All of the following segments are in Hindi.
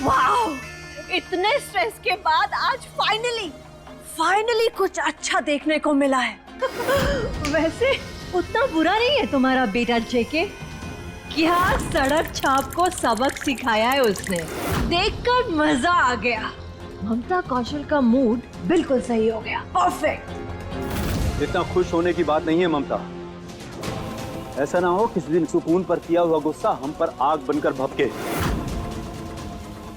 वाओ, इतने स्ट्रेस के बाद आज फाइनली कुछ अच्छा देखने को मिला है। वैसे उतना बुरा नहीं है तुम्हारा बेटा जेके। क्या सड़क छाप को सबक सिखाया है उसने, देखकर मजा आ गया। ममता कौशल का मूड बिल्कुल सही हो गया, परफेक्ट। इतना खुश होने की बात नहीं है ममता। ऐसा ना हो किसी दिन सुकून पर किया हुआ गुस्सा हम पर आग बनकर भभके।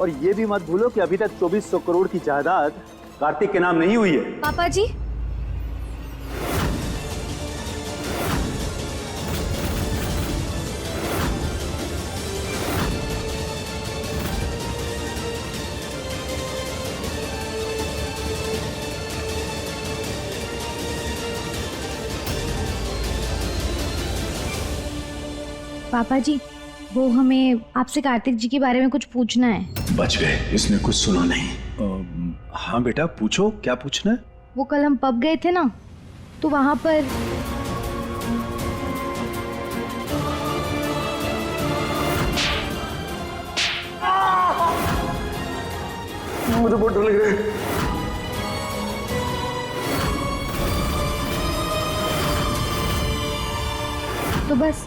और ये भी मत भूलो कि अभी तक 2400 करोड़ की जायदाद कार्तिक के नाम नहीं हुई है। पापा जी, पापा जी, वो हमें आपसे कार्तिक जी के बारे में कुछ पूछना है। बच गए, इसने कुछ सुना नहीं। हाँ बेटा पूछो, क्या पूछना है? वो कल हम पब गए थे ना, तो वहां पर मुझे बहुत डर लग रहा है। तो बस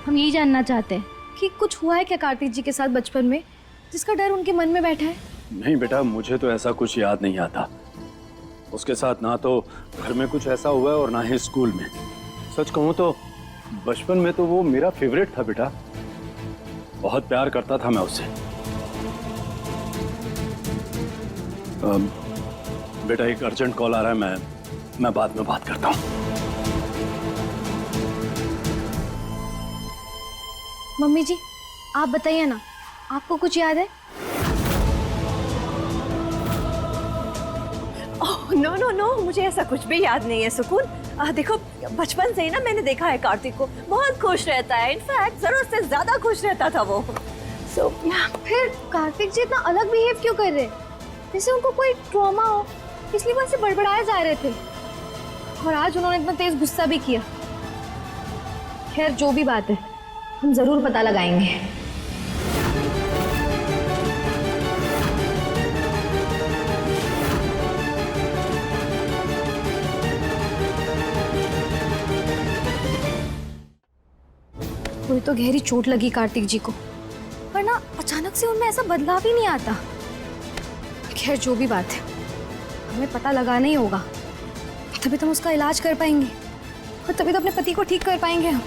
हम यही जानना चाहते हैं कि कुछ हुआ है क्या कार्तिक जी के साथ बचपन में, जिसका डर उनके मन में बैठा है। नहीं बेटा, मुझे तो ऐसा कुछ याद नहीं आता। उसके साथ ना तो घर में कुछ ऐसा हुआ है और ना ही स्कूल में। सच कहूं तो बचपन में तो वो मेरा फेवरेट था बेटा। बहुत प्यार करता था मैं उससे। बेटा एक अर्जेंट कॉल आ रहा है, मैं बाद में बात करता हूँ। मम्मी जी, आप बताइए ना, आपको कुछ याद है? ओह नो नो नो, मुझे ऐसा कुछ भी याद नहीं है सुकून। देखो, बचपन से ही ना मैंने देखा है कार्तिक को, बहुत खुश रहता है। इनफैक्ट जरूरत से ज्यादा खुश रहता था वो। फिर कार्तिक जी इतना अलग बिहेव क्यों कर रहे? जैसे उनको कोई ट्रॉमा हो, इसलिए वो ऐसे बड़बड़ाए जा रहे थे। और आज उन्होंने इतना तेज गुस्सा भी किया। खैर जो भी बात है, हम जरूर पता लगाएंगे। थोड़ी तो गहरी चोट लगी कार्तिक जी को, पर ना अचानक से उनमें ऐसा बदलाव ही नहीं आता। खैर जो भी बात है, हमें पता लगाना ही होगा, तभी तो हम उसका इलाज कर पाएंगे और तभी तो अपने पति को ठीक कर पाएंगे हम।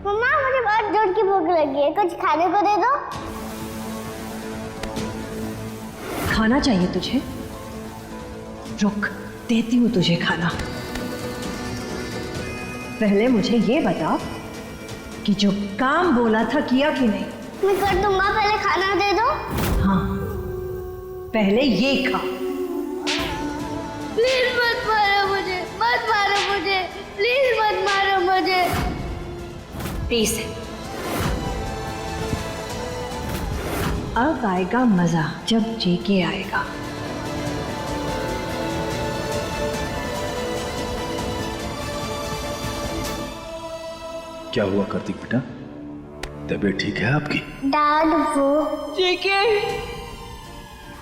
मम्मा, मुझे बहुत जोर की भूख लगी है, कुछ खाने को दे दो। खाना चाहिए तुझे? रुक, देती हूँ तुझे खाना। पहले मुझे ये बता कि जो काम बोला था किया कि नहीं? मैं कर दूंगा, पहले खाना दे दो। हाँ, पहले ये खा। प्लीज मत मारो मुझे, मत मारो मुझे, प्लीज मत मारो मुझे। प्लीज। अब आएगा मजा जब जेके आएगा। क्या हुआ कार्तिक बेटा, तबीयत ठीक है आपकी? डैड वो जेके,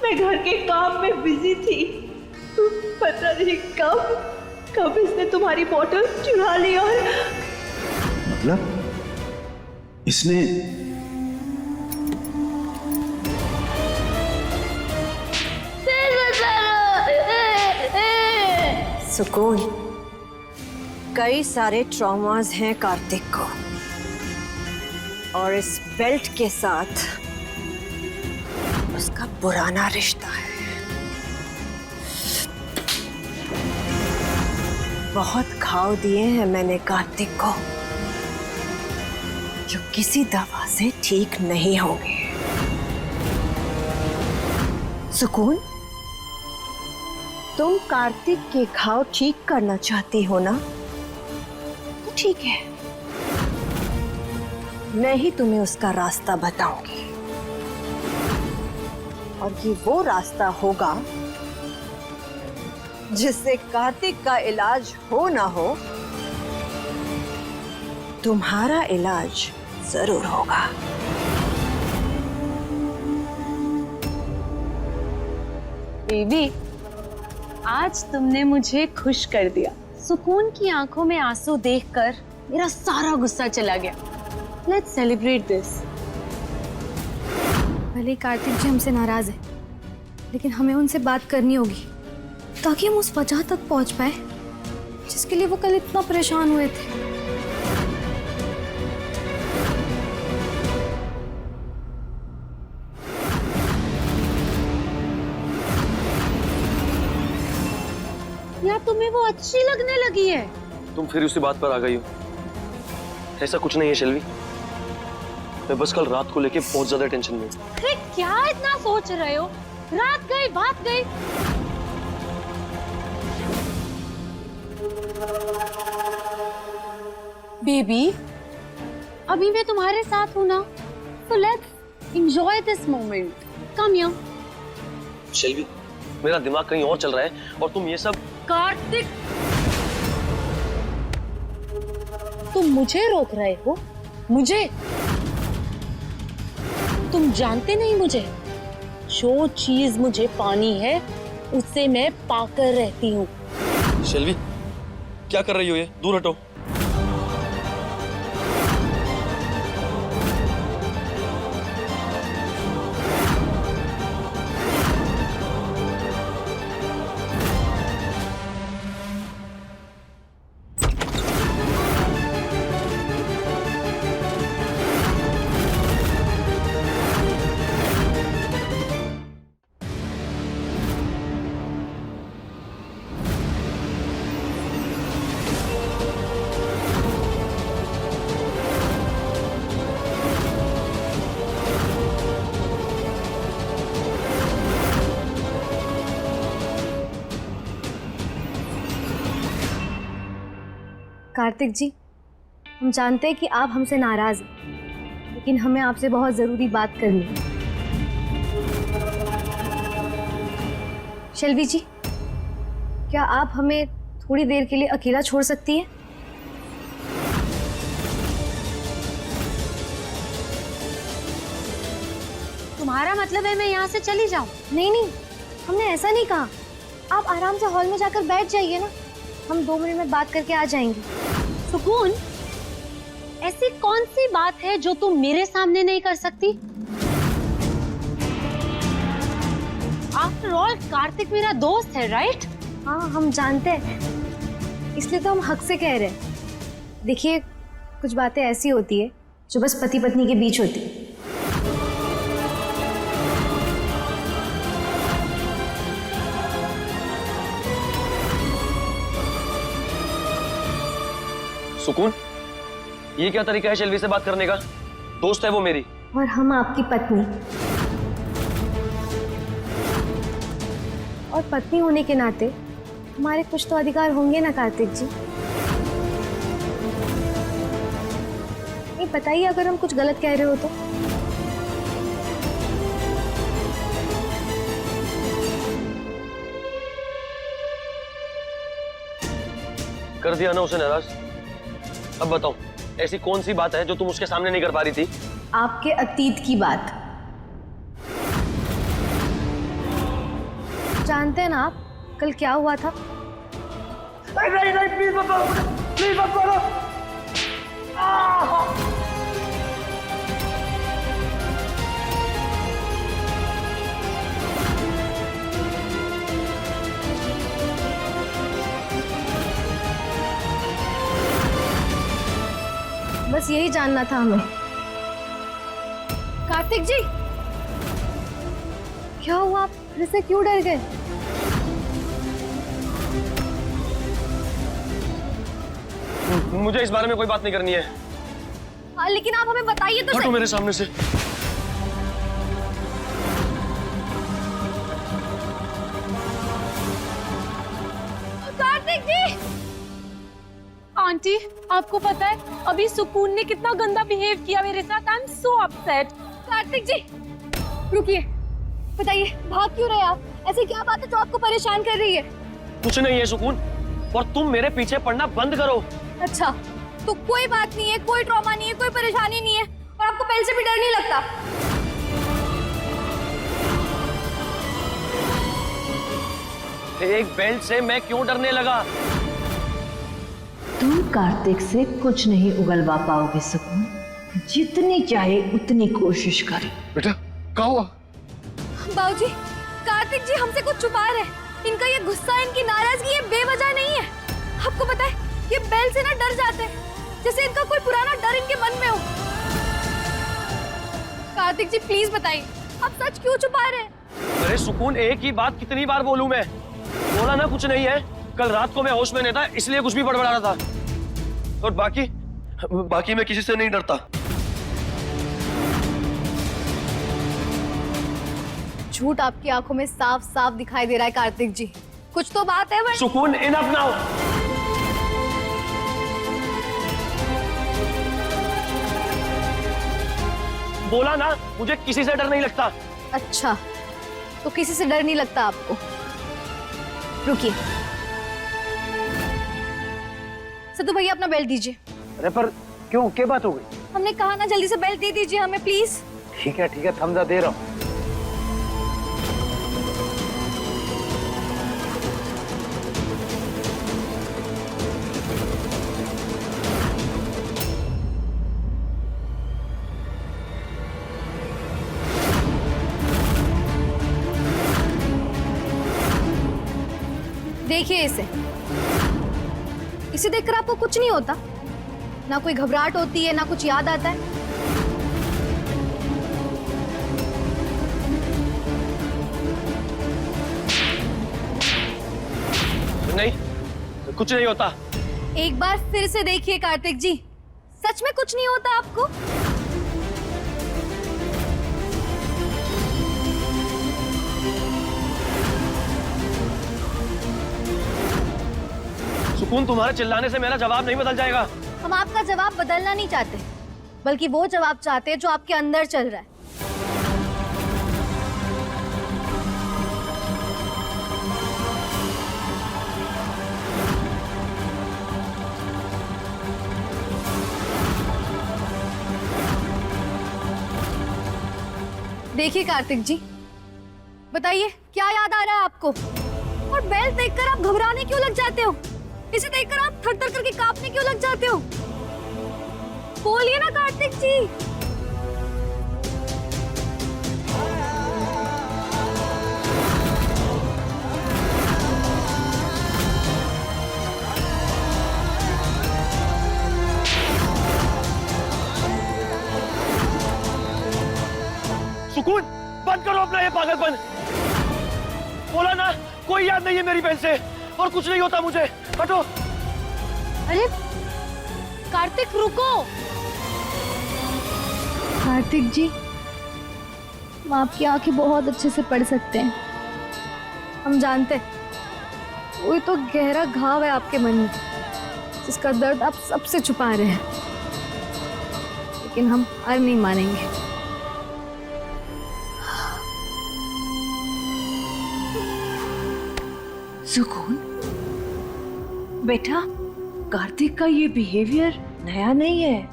मैं घर के काम में बिजी थी। पता नहीं कब इसने तुम्हारी बोतल चुरा ली। और मतलब इसने सुकून, कई सारे ट्रॉमास हैं कार्तिक को, और इस बेल्ट के साथ उसका पुराना रिश्ता है। बहुत घाव दिए हैं मैंने कार्तिक को, जो किसी दवा से ठीक नहीं होंगे। सुकून, तुम कार्तिक के घाव ठीक करना चाहती हो ना, तो ठीक है, मैं ही तुम्हें उसका रास्ता बताऊंगी। और ये वो रास्ता होगा जिससे कार्तिक का इलाज हो ना हो, तुम्हारा इलाज जरूर होगा। बेबी, आज तुमने मुझे खुश कर दिया। सुकून की आंखों में आंसू देखकर मेरा सारा गुस्सा चला गया। Let's celebrate this. भले ही कार्तिक जी हमसे नाराज है, लेकिन हमें उनसे बात करनी होगी ताकि हम उस वजह तक पहुंच पाए जिसके लिए वो कल इतना परेशान हुए थे। या तुम्हें वो अच्छी लगने लगी है? तुम फिर उसी बात पर आ गई हो। ऐसा कुछ नहीं है शेल्वी, मैं बस कल रात को लेके बहुत ज्यादा टेंशन में हूँ। अरे क्या इतना सोच रहे हो? रात गई बात गई। बेबी, अभी मैं तुम्हारे साथ हूँ ना, so let's enjoy this moment. Come here. शेल्वी, मेरा दिमाग कहीं और चल रहा है और तुम ये सब। कार्तिक, तुम मुझे रोक रहे हो? मुझे? तुम जानते नहीं मुझे। जो चीज मुझे पानी है उससे मैं पाकर रहती हूँ। शेल्वी, क्या कर रही हो ये? दूर हटो। कार्तिक जी, हम जानते हैं कि आप हमसे नाराज हैं, लेकिन हमें आपसे बहुत जरूरी बात करनी है। शेल्वी जी, क्या आप हमें थोड़ी देर के लिए अकेला छोड़ सकती हैं? तुम्हारा मतलब है मैं यहाँ से चली जाऊँ? नहीं नहीं, हमने ऐसा नहीं कहा। आप आराम से हॉल में जाकर बैठ जाइए ना, हम 2 मिनट में बात करके आ जाएंगे। सुकून, ऐसी कौन सी बात है जो तुम मेरे सामने नहीं कर सकती? आफ्टर ऑल कार्तिक मेरा दोस्त है, राइट? हाँ, हम जानते हैं, इसलिए तो हम हक से कह रहे हैं। देखिए, कुछ बातें ऐसी होती है जो बस पति पत्नी के बीच होती है। सुकून, ये क्या तरीका है शेल्वी से बात करने का? दोस्त है वो मेरी। और हम आपकी पत्नी, और पत्नी होने के नाते हमारे कुछ तो अधिकार होंगे ना कार्तिक जी। नहीं, बताइए अगर हम कुछ गलत कह रहे हो तो। कर दिया ना उसे नाराज। अब बताओ, ऐसी कौन सी बात है जो तुम उसके सामने नहीं कर पा रही थी? आपके अतीत की बात। जानते हैं ना आप कल क्या हुआ था? बस यही जानना था हमें। कार्तिक जी, क्या हुआ? आप फिर से क्यों डर गए? मुझे इस बारे में कोई बात नहीं करनी है। हाँ, लेकिन आप हमें बताइए तो हटो सही। मेरे सामने से। कार्तिक जी। आंटी, आपको पता है अभी सुकून ने कितना गंदा बिहेव किया मेरे साथ। I am so upset. Kartik ji रुकिए, बताइए भाग क्यों रहे आप? ऐसी क्या बात है जो आपको परेशान कर रही है? कुछ नहीं है सुकून, और तुम मेरे पीछे पड़ना बंद करो। अच्छा तो कोई बात नहीं है, कोई ट्रॉमा नहीं है, कोई परेशानी नहीं है और आपको बेल से भी डर नहीं लगता? एक बेल्ट से मैं क्यों डरने लगा? तुम कार्तिक से कुछ नहीं उगलवा पाओगे सुकून, जितनी चाहे उतनी कोशिश करें। बेटा क्या हुआ? बाबूजी, कार्तिक जी हमसे कुछ छुपा रहे हैं। इनका ये गुस्सा, इनकी नाराजगी ये बेवजह नहीं है। आपको पता है ये बेल से ना डर जाते हैं, जैसे इनका कोई पुराना डर इनके मन में हो। कार्तिक जी प्लीज बताइए, आप सच क्यों छुपा रहे हैं? अरे सुकून, एक ही बात कितनी बार बोलूं मैं? बोला ना कुछ नहीं है। कल रात को मैं होश में नहीं था, इसलिए कुछ भी बड़बड़ा रहा था। और बाकी मैं किसी से नहीं डरता। झूठ आपकी आंखों में साफ साफ दिखाई दे रहा है कार्तिक जी। कुछ तो बात है। सुकून, इनफ नाउ। बोला ना मुझे किसी से डर नहीं लगता। अच्छा तो किसी से डर नहीं लगता आपको? रुकिए, सदू भैया अपना बेल्ट दीजिए। अरे पर क्यों, क्या बात हो गई? हमने कहा ना जल्दी से बेल्ट दे दीजिए हमें प्लीज। ठीक है थमजा दे रहा हूँ। देखिए इसे देखकर आपको कुछ नहीं होता? ना कोई घबराहट होती है, ना कुछ याद आता है? नहीं, कुछ नहीं होता। एक बार फिर से देखिए कार्तिक जी, सच में कुछ नहीं होता आपको? सुकून, तुम्हारे चिल्लाने से मेरा जवाब नहीं बदल जाएगा। हम आपका जवाब बदलना नहीं चाहते, बल्कि वो जवाब चाहते हैं जो आपके अंदर चल रहा है। देखिए कार्तिक जी, बताइए क्या याद आ रहा है आपको? और बेल्ट देखकर आप घबराने क्यों लग जाते हो? इसे देखकर आप थर-थर करके कांपने क्यों लग जाते हो? बोलिए ना कार्तिक जी। सुकून, बंद करो अपना ये पागलपन। बोला ना कोई याद नहीं है मेरी बहन से, और कुछ नहीं होता मुझे। हटो। अरे कार्तिक रुको। कार्तिक जी, हम आपकी आंखें बहुत अच्छे से पढ़ सकते हैं। हम जानते हैं कोई तो गहरा घाव है आपके मन में, जिसका दर्द आप सबसे छुपा रहे हैं, लेकिन हम हार नहीं मानेंगे। सुकून बेटा, कार्तिक का ये बिहेवियर नया नहीं है।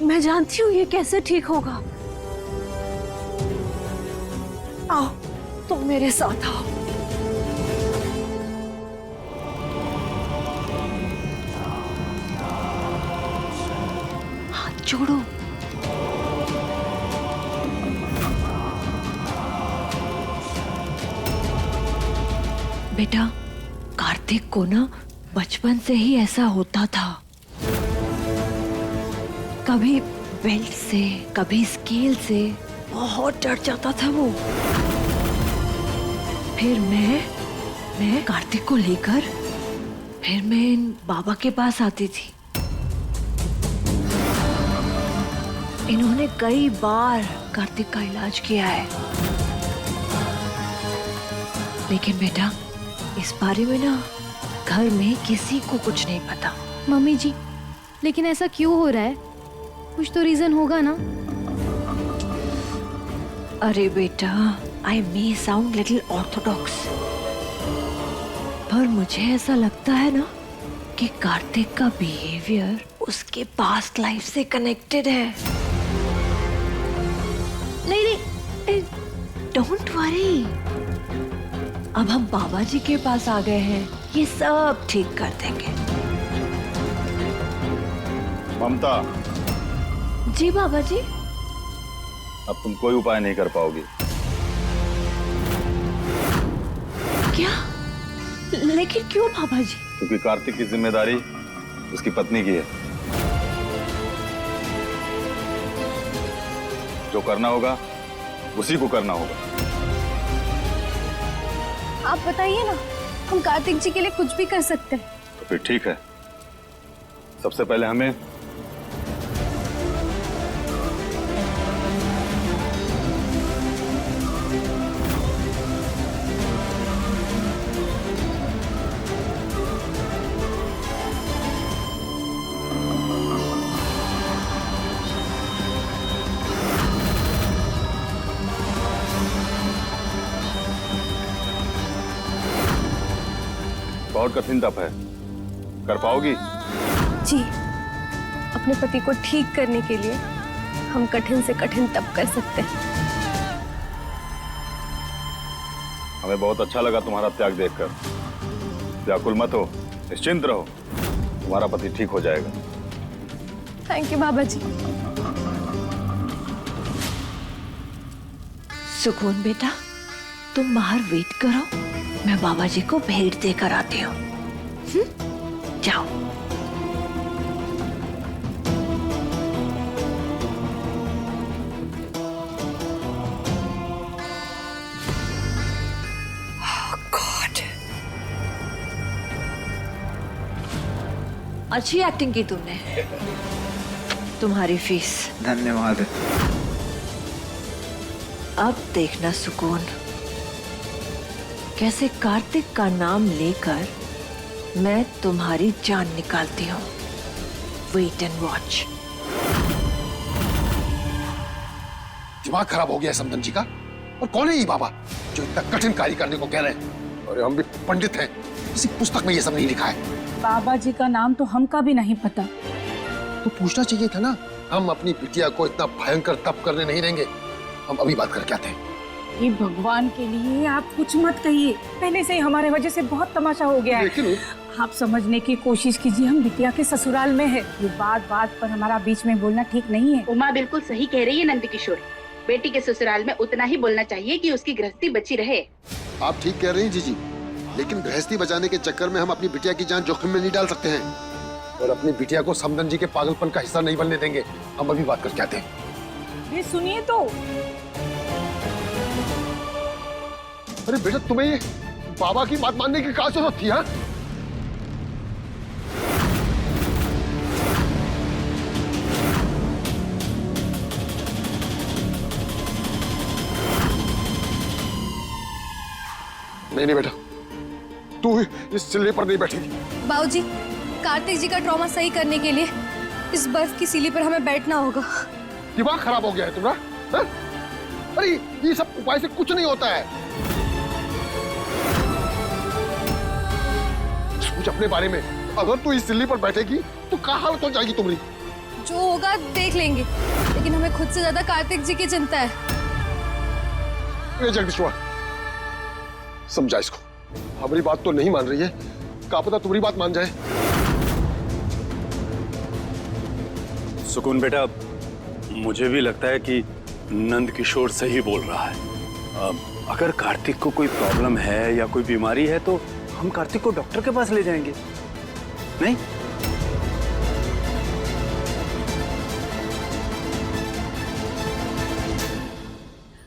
मैं जानती हूँ ये कैसे ठीक होगा। आओ तुम मेरे साथ आओ। हाथ जोड़ो। बेटा, कार्तिक को ना बचपन से ही ऐसा होता था। कभी बेल्ट से, कभी स्केल से बहुत डर जाता था वो। फिर मैं कार्तिक को लेकर फिर मैं इन बाबा के पास आती थी। इन्होंने कई बार कार्तिक का इलाज किया है, लेकिन बेटा इस बारे में ना घर में किसी को कुछ नहीं पता। मम्मी जी, लेकिन ऐसा क्यों हो रहा है? कुछ तो रीजन होगा ना? अरे बेटा, आई मे साउंड लिटिल ऑर्थोडॉक्स, पर मुझे ऐसा लगता है ना कि कार्तिक का बिहेवियर उसके पास्ट लाइफ से कनेक्टेड है। नहीं, डोंट वरी, अब हम बाबा जी के पास आ गए हैं, ये सब ठीक कर देंगे। ममता, जी बाबा जी। अब तुम कोई उपाय नहीं कर पाओगी। क्या? लेकिन क्यों बाबा जी? क्योंकि कार्तिक की जिम्मेदारी उसकी पत्नी की है। जो करना होगा उसी को करना होगा। आप बताइए ना, हम कार्तिक जी के लिए कुछ भी कर सकते हैं। तो फिर ठीक है, सबसे पहले हमें बहुत कठिन तप है, कर पाओगी? जी, अपने पति को ठीक करने के लिए हम कठिन से कठिन तप कर सकते हैं। हमें बहुत अच्छा लगा तुम्हारा त्याग देखकर। व्याकुल मत हो, निश्चिंत रहो, तुम्हारा पति ठीक हो जाएगा। थैंक यू बाबा जी। सुकून बेटा, तुम बाहर वेट करो, मैं बाबा जी को भेंट देकर आती हूँ। जाओ। अच्छी एक्टिंग की तुमने, तुम्हारी फीस। धन्यवाद। अब देखना सुकून, कैसे कार्तिक का नाम लेकर मैं तुम्हारी जान निकालती हूँ। Wait and watch. दिमाग खराब हो गया है समदन जी का। और कौन है ये बाबा जो इतना कठिन कार्य करने को कह रहे हैं? और हम भी पंडित हैं, किसी पुस्तक में ये सब नहीं लिखा है। बाबा जी का नाम तो हमका भी नहीं पता। तो पूछना चाहिए था ना। हम अपनी बिटिया को इतना भयंकर तप करने नहीं देंगे। हम अभी बात करके आते हैं। ये भगवान के लिए आप कुछ मत कहिए, पहले से ही हमारे वजह से बहुत तमाशा हो गया है। लेकिन आप समझने की कोशिश कीजिए, हम बिटिया के ससुराल में है। ये बात बात पर हमारा बीच में बोलना ठीक नहीं है। उमा बिल्कुल सही कह रही है नंद किशोर। बेटी के ससुराल में उतना ही बोलना चाहिए कि उसकी गृहस्थी बची रहे। आप ठीक कह रही हैं जीजी, लेकिन गृहस्थी बचाने के चक्कर में हम अपनी बिटिया की जान जोखिम में नहीं डाल सकते हैं। और अपनी बिटिया को समदन जी के पागलपन का हिस्सा नहीं बनने देंगे। हम अभी बात करके आते हैं। ये सुनिए तो। अरे बेटा, तुम्हें ये बाबा की बात मानने की क्या जरूरत थी? हाँ, नहीं बेटा, तू इस सिले पर नहीं बैठेगी। बाबूजी, कार्तिक जी का ट्रॉमा सही करने के लिए इस बर्फ की सीली पर हमें बैठना होगा। दिमाग खराब हो गया है तुम्हारा? हाँ? अरे ये सब उपाय से कुछ नहीं होता है। सोच अपने बारे में। अगर तू इस सिल्ली पर बैठेगी तो क्या हालत हो जाएगी तुम्हारी? जो होगा देख लेंगे, लेकिन हमें खुद से ज्यादा कार्तिक जी की चिंता है। जगदीश्वर, समझा इसको। हमारी बात तो नहीं मान रही है, क्या पता तुम्हारी बात मान जाए। सुकून बेटा, मुझे भी लगता है कि नंद किशोर सही बोल रहा है। अगर कार्तिक को कोई प्रॉब्लम है या कोई बीमारी है तो हम कार्तिक को डॉक्टर के पास ले जाएंगे, नहीं?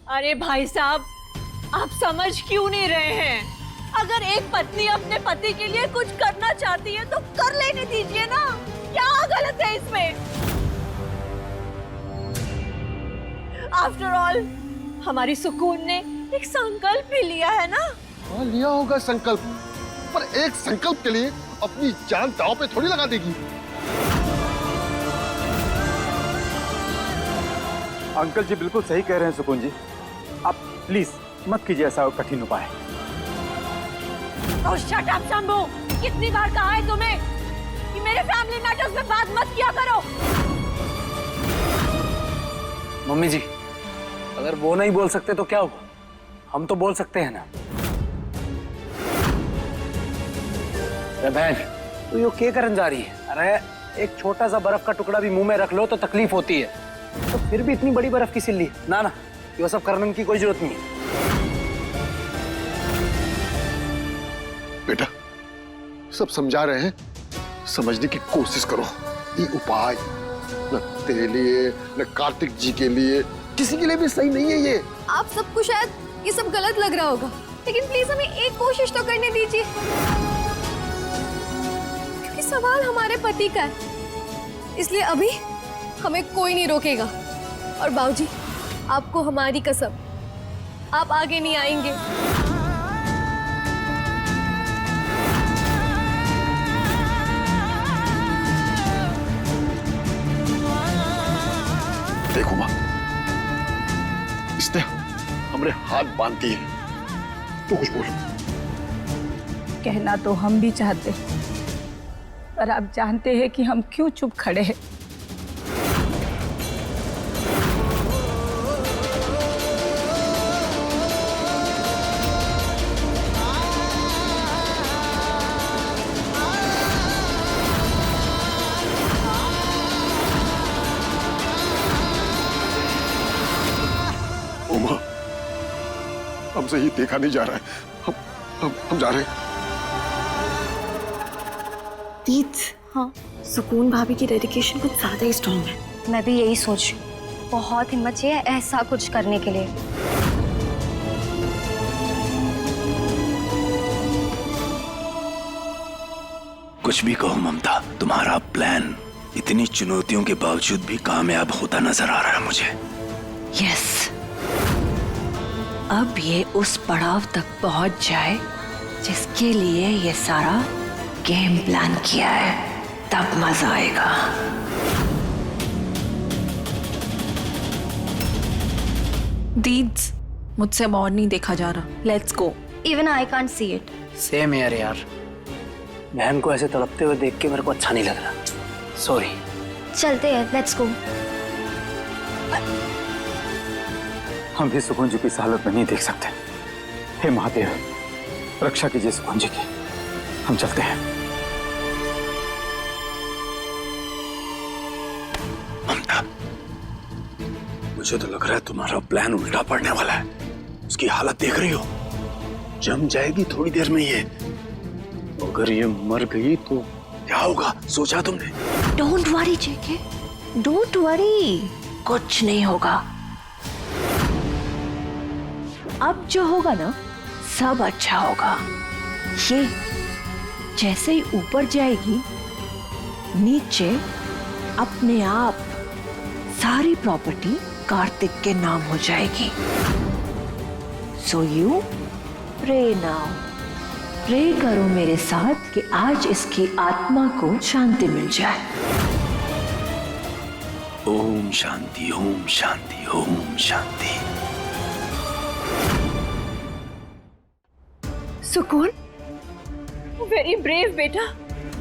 अरे भाई साहब, आप समझ क्यों नहीं रहे हैं? अगर एक पत्नी अपने पति के लिए कुछ करना चाहती है तो कर लेने दीजिए ना। क्या गलत है इसमें? आफ्टर ऑल हमारी सुकून ने एक संकल्प भी लिया है ना। हाँ, लिया होगा संकल्प, पर एक संकल्प के लिए अपनी जान दांव पे थोड़ी लगा देगी। अंकल जी बिल्कुल सही कह रहे हैं सुकून जी, आप प्लीज मत कीजिए ऐसा कठिन उपाय। तो शट अप शंभू, कितनी बार कहा है तुम्हें कि मेरे फैमिली मैटर्स में बात मत किया करो। मम्मी जी, अगर वो नहीं बोल सकते तो क्या हुआ, हम तो बोल सकते हैं ना। अरे बहन, तू यो क्या करने जा रही है? अरे एक छोटा सा बर्फ का टुकड़ा भी मुंह में रख लो तो तकलीफ होती है, तो फिर भी इतनी बड़ी बर्फ की सिल्ली। ना ना, ये सब करने की कोई जरूरत नहीं है। बेटा, सब समझा रहे हैं, समझने की कोशिश करो। ये उपाय न तेरे लिए न कार्तिक जी के लिए, किसी के लिए भी सही नहीं है ये। आप सबको शायद ये सब गलत लग रहा होगा, लेकिन प्लीज हमें एक कोशिश तो करने दीजिए, क्योंकि सवाल हमारे पति का है, इसलिए अभी हमें कोई नहीं रोकेगा। और बाबूजी, आपको हमारी कसम, आप आगे नहीं आएंगे। देखो माँ, इसने हमरे हाथ बांध दिए, तो कुछ बोलो। कहना तो हम भी चाहते, पर आप जानते हैं कि हम क्यों चुप खड़े हैं। उमा, हमसे ये देखा नहीं जा रहा है, हम जा रहे हैं। दीद, हाँ, सुकून भाभी की डेडिकेशन कुछ ज्यादा ही स्ट्रॉन्ग है। मैं भी यही सोच रही हूँ, बहुत हिम्मत चाहिए ऐसा कुछ करने के लिए। कुछ भी कहो ममता, तुम्हारा प्लान इतनी चुनौतियों के बावजूद भी कामयाब होता नजर आ रहा है मुझे। यस, अब ये उस पड़ाव तक पहुंच जाए जिसके लिए ये सारा गेम प्लान किया है, तब मजा आएगा। दीद्स, मुझसे अब और नहीं देखा जा रहा। Let's go. Even I can't see it. Same यार, बहन को ऐसे तड़पते हुए देख के मेरे को अच्छा नहीं लग रहा। सॉरी। चलते हैं, लेट्स गो। हम भी सुकून जी की इस हालत में नहीं देख सकते। हे महादेव, रक्षा कीजिए सुकून जी की। हम चलते हैं। ममता, मुझे तो लग रहा है तुम्हारा प्लान उल्टा पड़ने वाला है। उसकी हालत देख रही हो, जम जाएगी थोड़ी देर में ये। अगर ये मर गई तो क्या होगा, सोचा तुमने? Don't worry JK, don't worry, कुछ नहीं होगा। अब जो होगा ना, सब अच्छा होगा। ये जैसे ही ऊपर जाएगी, नीचे अपने आप सारी प्रॉपर्टी कार्तिक के नाम हो जाएगी। So you pray now, pray करो मेरे साथ कि आज इसकी आत्मा को शांति मिल जाए। ओम शांति, ओम शांति, ओम शांति। सुकून, वेरी ब्रेव बेटा,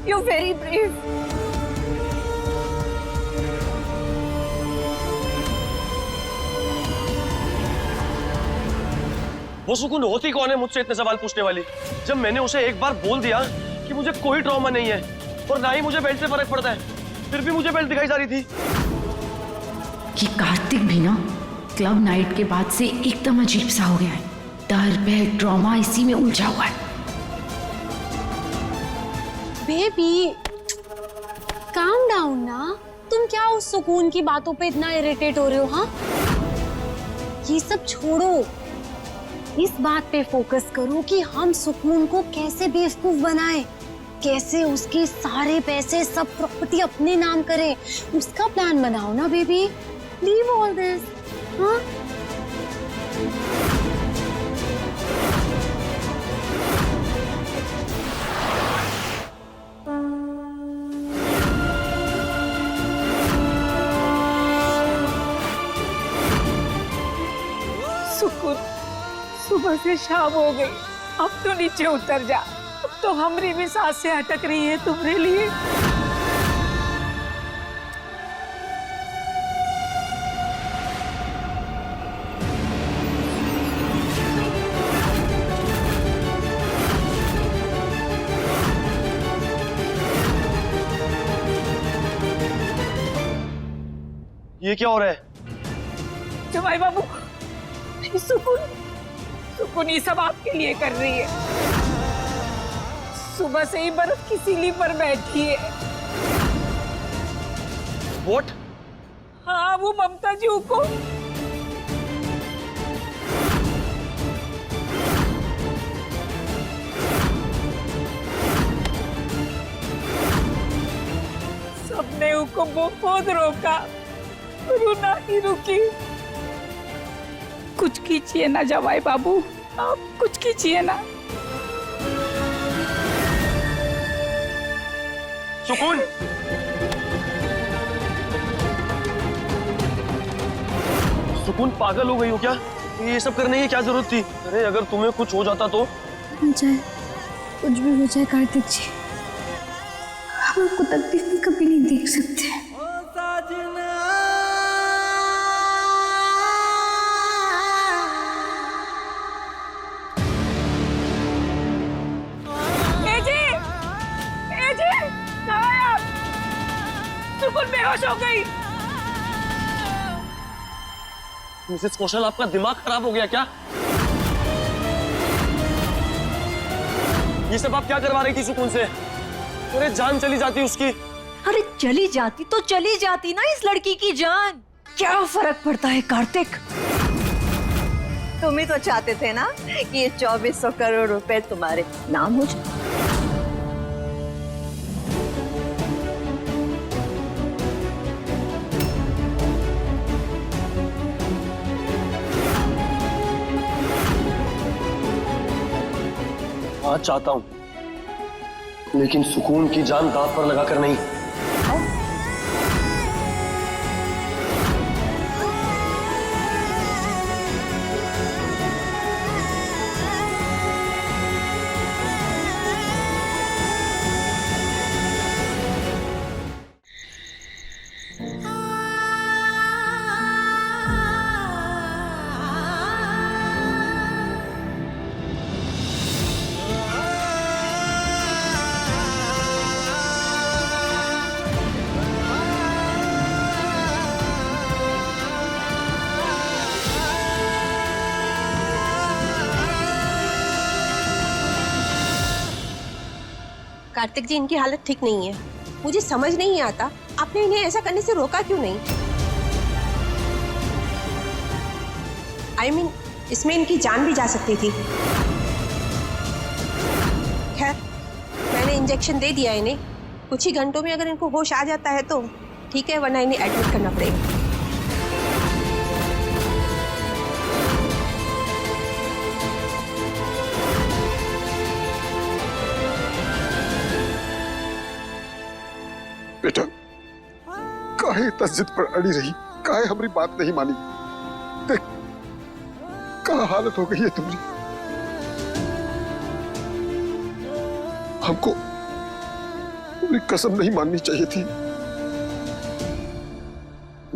यू वेरी ब्रेव। वो सुकून होती कौन है मुझसे इतने सवाल पूछने वाली, जब मैंने उसे एक बार बोल दिया कि मुझे कोई ट्रॉमा नहीं है और ना ही मुझे बेल्ट से फर्क पड़ता है, फिर भी मुझे बेल्ट दिखाई जा रही थी। कि कार्तिक भी ना क्लब नाइट के बाद से एकदम अजीब सा हो गया है। डर, भय, ट्रॉमा इसी में उलझा हुआ है। बेबी, काम डाउन ना। तुम क्या उस सुकून की बातों पे इतना इरिटेट हो रहे हो? हाँ, ये सब छोड़ो, इस बात पे फोकस करो कि हम सुकून को कैसे बेवकूफ बनाए, कैसे उसके सारे पैसे, सब प्रॉपर्टी अपने नाम करें। उसका प्लान बनाओ ना बेबी। Leave all this. हाँ, सुकून, सुबह से शाम हो गई, अब तो नीचे उतर जा। अब तो हमारी भी सांसें अटक रही है तुम्हारे लिए। ये क्या हो रहा है? जमाई बाबू, सुकून, सुकून ये सब आपके लिए कर रही है। सुबह से ही बर्फ की सीली पर बैठी है। What? हाँ, वो ममता जी को सबने उनको बहुत रोका, रोना ही रुकी। कुछ कीजिए ना जवाई बाबू, आप कुछ कीजिए ना। सुकून, सुकून पागल हो गई हो क्या? ये सब करने की क्या जरूरत थी? अरे अगर तुम्हें कुछ हो जाता तो? हो जाए, कुछ भी हो जाए कार्तिक जी, हम आपको तकलीफ में कभी नहीं देख सकते। सुकून बेहोश हो गई। मिसेस कौशल, आपका दिमाग खराब हो गया क्या? ये सब आप क्या करवा रही थी सुकून से? अरे जान चली जाती उसकी। अरे चली जाती तो चली जाती ना इस लड़की की जान, क्या फर्क पड़ता है कार्तिक? तुम ही तो चाहते थे ना कि ये 2400 करोड़ रुपए तुम्हारे नाम हो जाए। आज चाहता हूं, लेकिन सुकून की जान दांव पर लगाकर नहीं। कार्तिक जी, इनकी हालत ठीक नहीं है। मुझे समझ नहीं आता आपने इन्हें ऐसा करने से रोका क्यों नहीं? I mean, इसमें इनकी जान भी जा सकती थी। खैर, मैंने इंजेक्शन दे दिया इन्हें। कुछ ही घंटों में अगर इनको होश आ जाता है तो ठीक है, वरना इन्हें एडमिट करना पड़ेगा। बेटा, काहे इतना जिद पर अड़ी रही, काहे हमारी बात नहीं मानी? देख कहाँ हालत हो गई है तुम्हारी। हमको तुम्हारी कसम नहीं माननी चाहिए थी।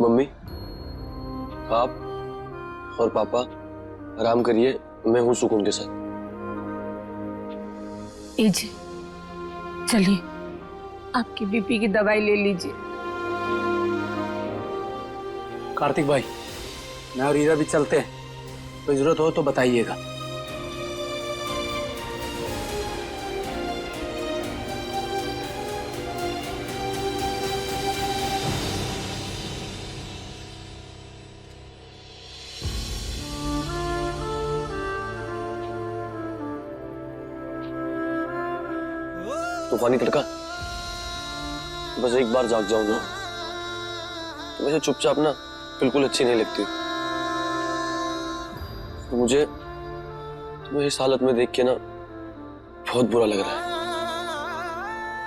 मम्मी, आप और पापा आराम करिए, मैं हूं सुकून के साथ। जी, चलिए आपकी बीपी की दवाई ले लीजिए। कार्तिक भाई, मैं और ईरा भी चलते हैं, कोई जरूरत हो तो बताइएगा। तूफानी तड़का, बस एक बार जाग जाऊं ना, तो वैसे चुपचाप ना बिल्कुल अच्छी नहीं लगती। तो मुझे तुम्हें इस हालत में देख के ना बहुत बुरा लग रहा है।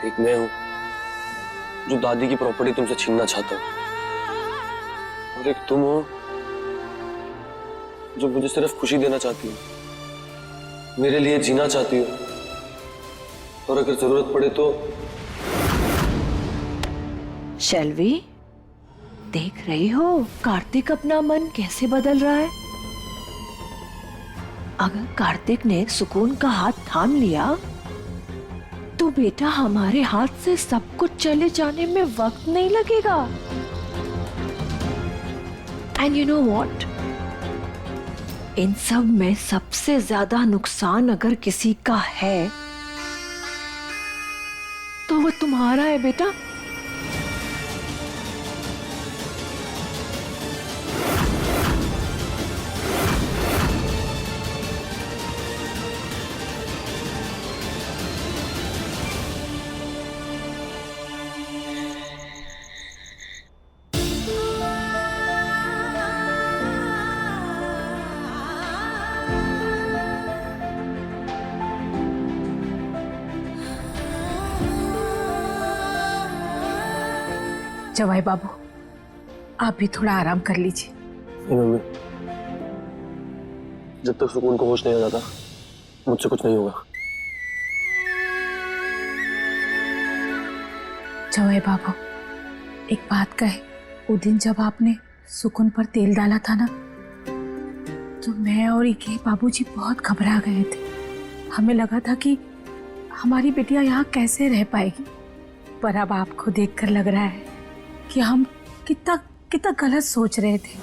एक मैं हूं जो दादी की प्रॉपर्टी तुमसे छीनना चाहता हूं, और एक तुम हो जो मुझे सिर्फ खुशी देना चाहती हो, मेरे लिए जीना चाहती हो, और अगर जरूरत पड़े तो। शैलवी, देख रही हो कार्तिक अपना मन कैसे बदल रहा है। अगर कार्तिक ने सुकून का हाथ थाम लिया तो बेटा हमारे हाथ से सब कुछ चले जाने में वक्त नहीं लगेगा। एंड यू नो व्हाट, इन सब में सबसे ज्यादा नुकसान अगर किसी का है तो वो तुम्हारा है बेटा। जवाई बाबू, आप भी थोड़ा आराम कर लीजिए। नहीं मम्मी, जब तक सुकून को होश नहीं आ जाता मुझसे कुछ नहीं होगा। जवाई बाबू, एक बात कहे, वो दिन जब आपने सुकून पर तेल डाला था ना, तो मैं और इके बाबूजी बहुत घबरा गए थे। हमें लगा था कि हमारी बिटिया यहाँ कैसे रह पाएगी, पर अब आपको देखकर लग रहा है कि हम कितना गलत सोच रहे थे।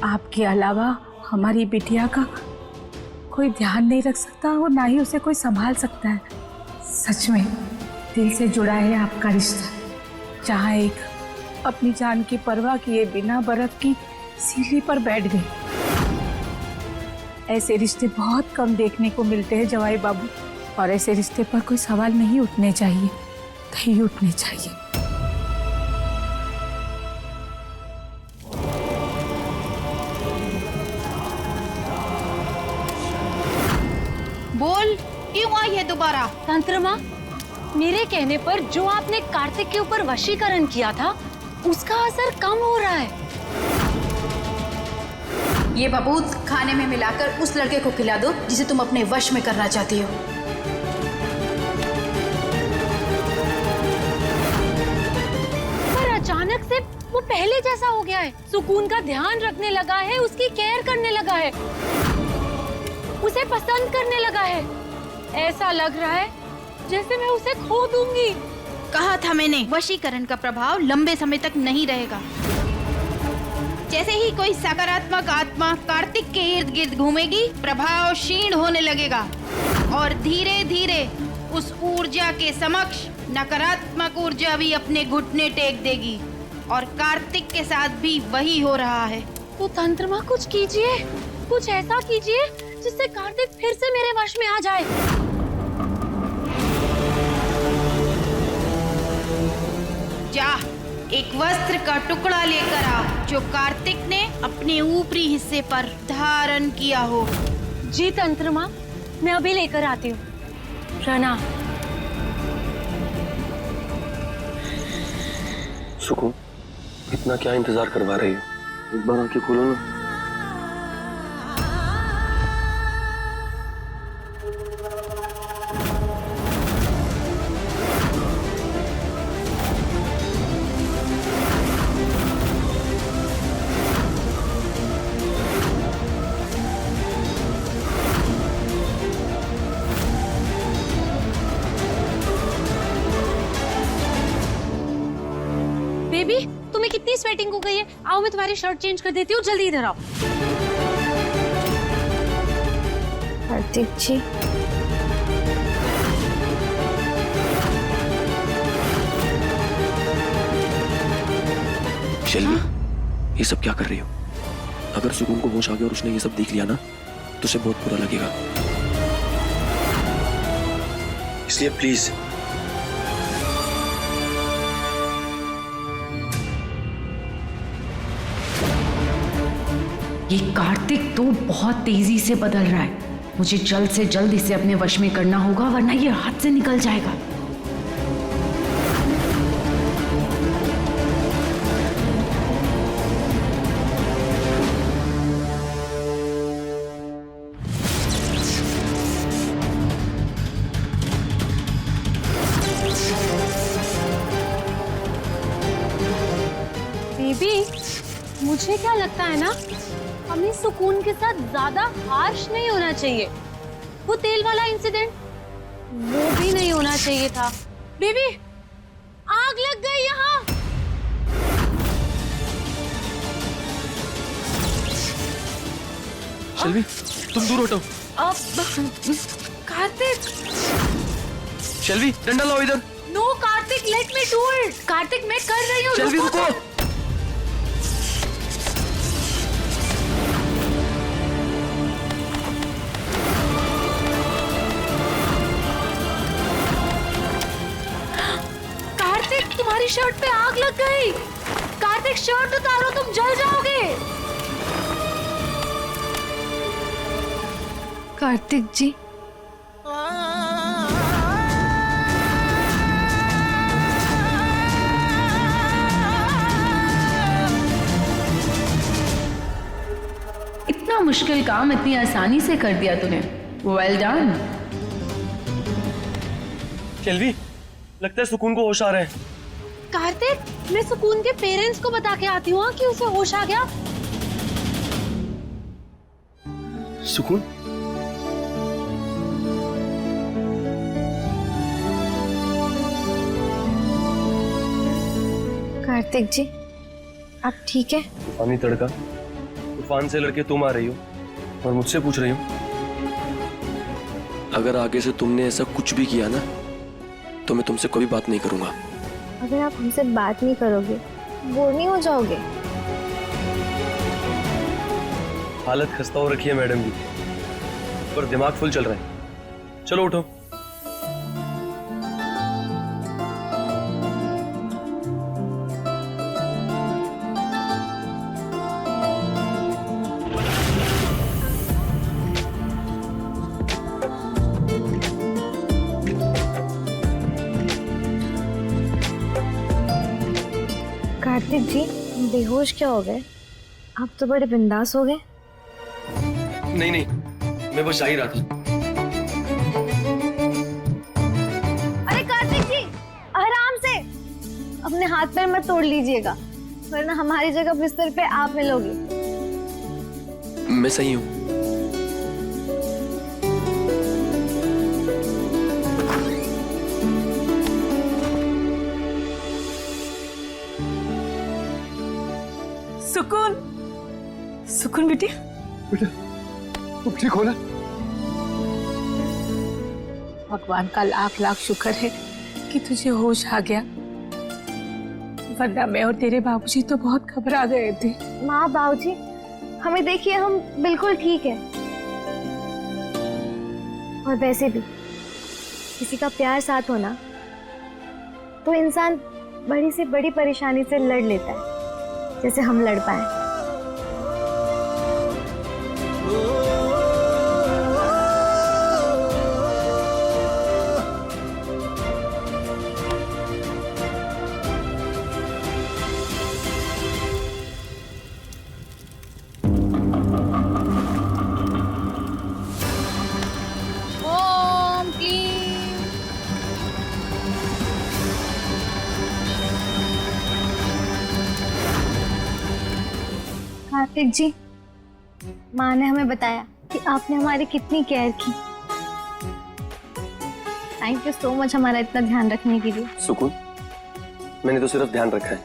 आपके अलावा हमारी बिटिया का कोई ध्यान नहीं रख सकता और ना ही उसे कोई संभाल सकता है। सच में दिल से जुड़ा है आपका रिश्ता, जहाँ एक अपनी जान की परवाह किए बिना बर्फ की सीढ़ी पर बैठ गई। ऐसे रिश्ते बहुत कम देखने को मिलते हैं जवाई बाबू, और ऐसे रिश्ते पर कोई सवाल नहीं उठने चाहिए, नहीं उठने चाहिए। बोल, क्यों आई है दोबारा? तंत्र माँ, मेरे कहने पर जो आपने कार्तिक के ऊपर वशीकरण किया था उसका असर कम हो रहा है। ये बबूत खाने में मिलाकर उस लड़के को खिला दो जिसे तुम अपने वश में करना चाहती हो। पर अचानक से वो पहले जैसा हो गया है, सुकून का ध्यान रखने लगा है, उसकी केयर करने लगा है, उसे पसंद करने लगा है। ऐसा लग रहा है जैसे मैं उसे खो दूंगी। कहा था मैंने, वशीकरण का प्रभाव लंबे समय तक नहीं रहेगा। जैसे ही कोई सकारात्मक आत्मा कार्तिक के इर्द गिर्द घूमेगी, प्रभाव क्षीण होने लगेगा और धीरे धीरे उस ऊर्जा के समक्ष नकारात्मक ऊर्जा भी अपने घुटने टेक देगी, और कार्तिक के साथ भी वही हो रहा है। तो तंत्र माँ कुछ कीजिए, कुछ ऐसा कीजिए जिससे कार्तिक फिर से मेरे वश में आ जाए। जा, एक वस्त्र का टुकड़ा लेकर आ जो कार्तिक ने अपने ऊपरी हिस्से पर धारण किया हो। जी तंत्र माँ, मैं अभी लेकर आती हूँ। प्रणाम। सुकून, इतना क्या इंतजार करवा रही हो? एक बार आंखें खोलो ना। बेबी, तुम्हें कितनी स्वेटिंग हो गई है? आओ मैं तुम्हारी शर्ट चेंज कर देती हूँ, जल्दी इधर आओ। कार्तिक जी, शैलवी, ये सब क्या कर रही हो? अगर सुकून को होश आ गया और उसने ये सब देख लिया ना, तो उसे बहुत बुरा लगेगा। इसलिए प्लीज ये कार्तिक तो बहुत तेजी से बदल रहा है। मुझे जल्द से जल्द इसे अपने वश में करना होगा, वरना ये हाथ से निकल जाएगा। बेबी, मुझे क्या लगता है ना, हमें सुकून के साथ ज्यादा हार्श नहीं होना चाहिए। वो तेल वाला इंसिडेंट वो भी नहीं होना चाहिए था। बेबी, आग लग गई यहाँ। शैलवी, तुम दूर हटो। कार्तिक, शैलवी, डंडा लाओ इधर। No Kartik, let me do it. Kartik, मैं कर रही हूँ। शैलवी रुको। कार्तिक, तुम्हारी शर्ट पे आग लग गई। कार्तिक, शर्ट उतारो, तुम जल जाओगे। कार्तिक जी, इतना मुश्किल काम इतनी आसानी से कर दिया तूने। Well done. शैलवी, लगता है सुकून को होश आ रहे हैं। कार्तिक, मैं सुकून के पेरेंट्स को बता के आती हूँ कि उसे होश आ गया। सुकून, कार्तिक जी, आप ठीक है? तूफानी तड़का, तूफान से लड़के तुम आ रही हो और मुझसे पूछ रही हो। अगर आगे से तुमने ऐसा कुछ भी किया ना, तो मैं तुमसे कभी बात नहीं करूंगा। अगर आप हमसे बात नहीं करोगे, बोर नहीं हो जाओगे? हालत खस्ता हो रखी है मैडम की, पर दिमाग फुल चल रहा है। चलो उठो। कार्तिक जी, बेहोश क्या हो गए? आप तो बड़े बिंदास हो गए। नहीं नहीं, मैं बस जा ही रहा था। अरे कार्तिक जी, आराम से, अपने हाथ पैर मत तोड़ लीजिएगा, वरना हमारी जगह बिस्तर पे आप मिलोगे। मैं सही हूँ। सुकून, सुकून बेटी, बेटा तुम ठीक हो ना? भगवान का लाख लाख शुक्र है कि तुझे होश आ गया, वरना मैं और तेरे बाबूजी तो बहुत घबरा गए थे। माँ, बाबूजी, हमें देखिए, हम बिल्कुल ठीक है। और वैसे भी किसी का प्यार साथ होना तो इंसान बड़ी से बड़ी परेशानी से लड़ लेता है, जैसे हम लड़ पाए। ओम क्लीं। कार्तिक जी, माँ ने हमें बताया कि आपने हमारी कितनी केयर की। थैंक यू सो मच हमारा इतना ध्यान रखने के लिए। सुकून, मैंने तो सिर्फ ध्यान रखा है,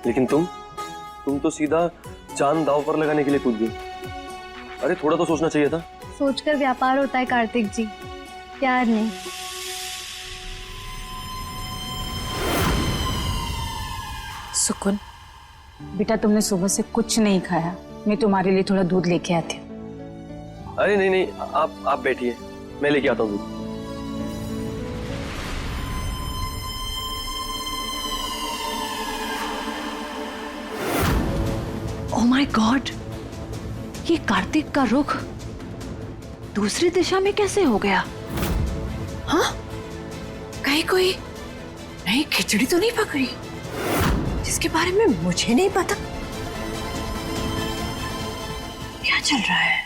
लेकिन तुम तो सीधा जान दांव पर लगाने के लिए कूद गई। अरे थोड़ा तो सोचना चाहिए था। सोचकर व्यापार होता है कार्तिक जी, प्यार नहीं। सुकून बेटा, तुमने सुबह से कुछ नहीं खाया, मैं तुम्हारे लिए थोड़ा दूध लेके आती हूँ। अरे नहीं नहीं, आप बैठिए, मैं लेके आता हूँ। ओह माय गॉड, ये कार्तिक का रुख दूसरी दिशा में कैसे हो गया? हाँ, कहीं कोई नई खिचड़ी तो नहीं पकड़ी जिसके बारे में मुझे नहीं पता? क्या चल रहा है?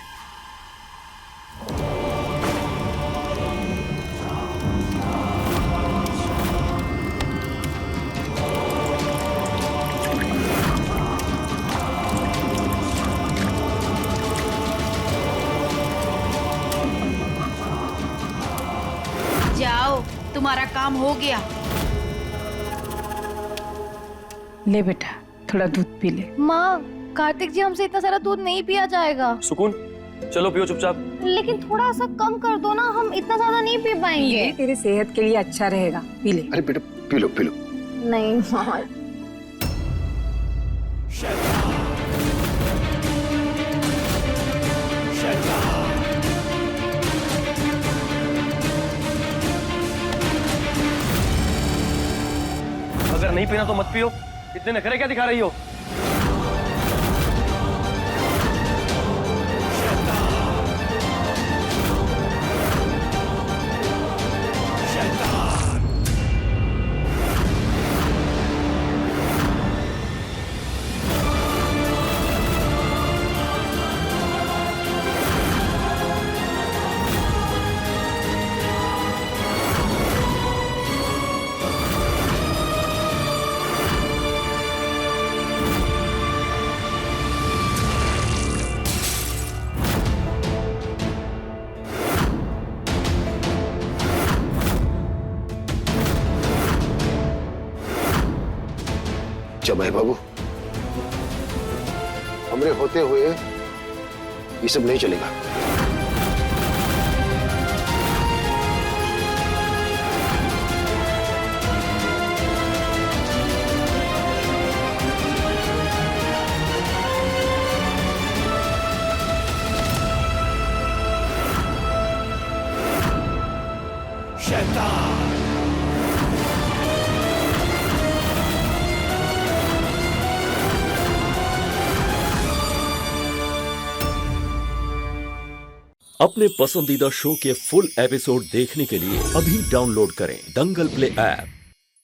काम हो गया। ले बेटा, थोड़ा दूध पी ले। माँ, कार्तिक जी हमसे इतना सारा दूध नहीं पिया जाएगा। सुकून, चलो पियो चुपचाप। लेकिन थोड़ा सा कम कर दो ना, हम इतना ज्यादा नहीं पी पाएंगे। तेरे सेहत के लिए अच्छा रहेगा, पी ले। अरे बेटा पी लो पी लो। नहीं माँ। अगर नहीं पीना तो मत पियो। इतने नखरे क्या दिखा रही हो? जमाई बाबू, हमरे होते हुए ये सब नहीं चलेगा। अपने पसंदीदा शो के फुल एपिसोड देखने के लिए अभी डाउनलोड करें दंगल प्ले ऐप।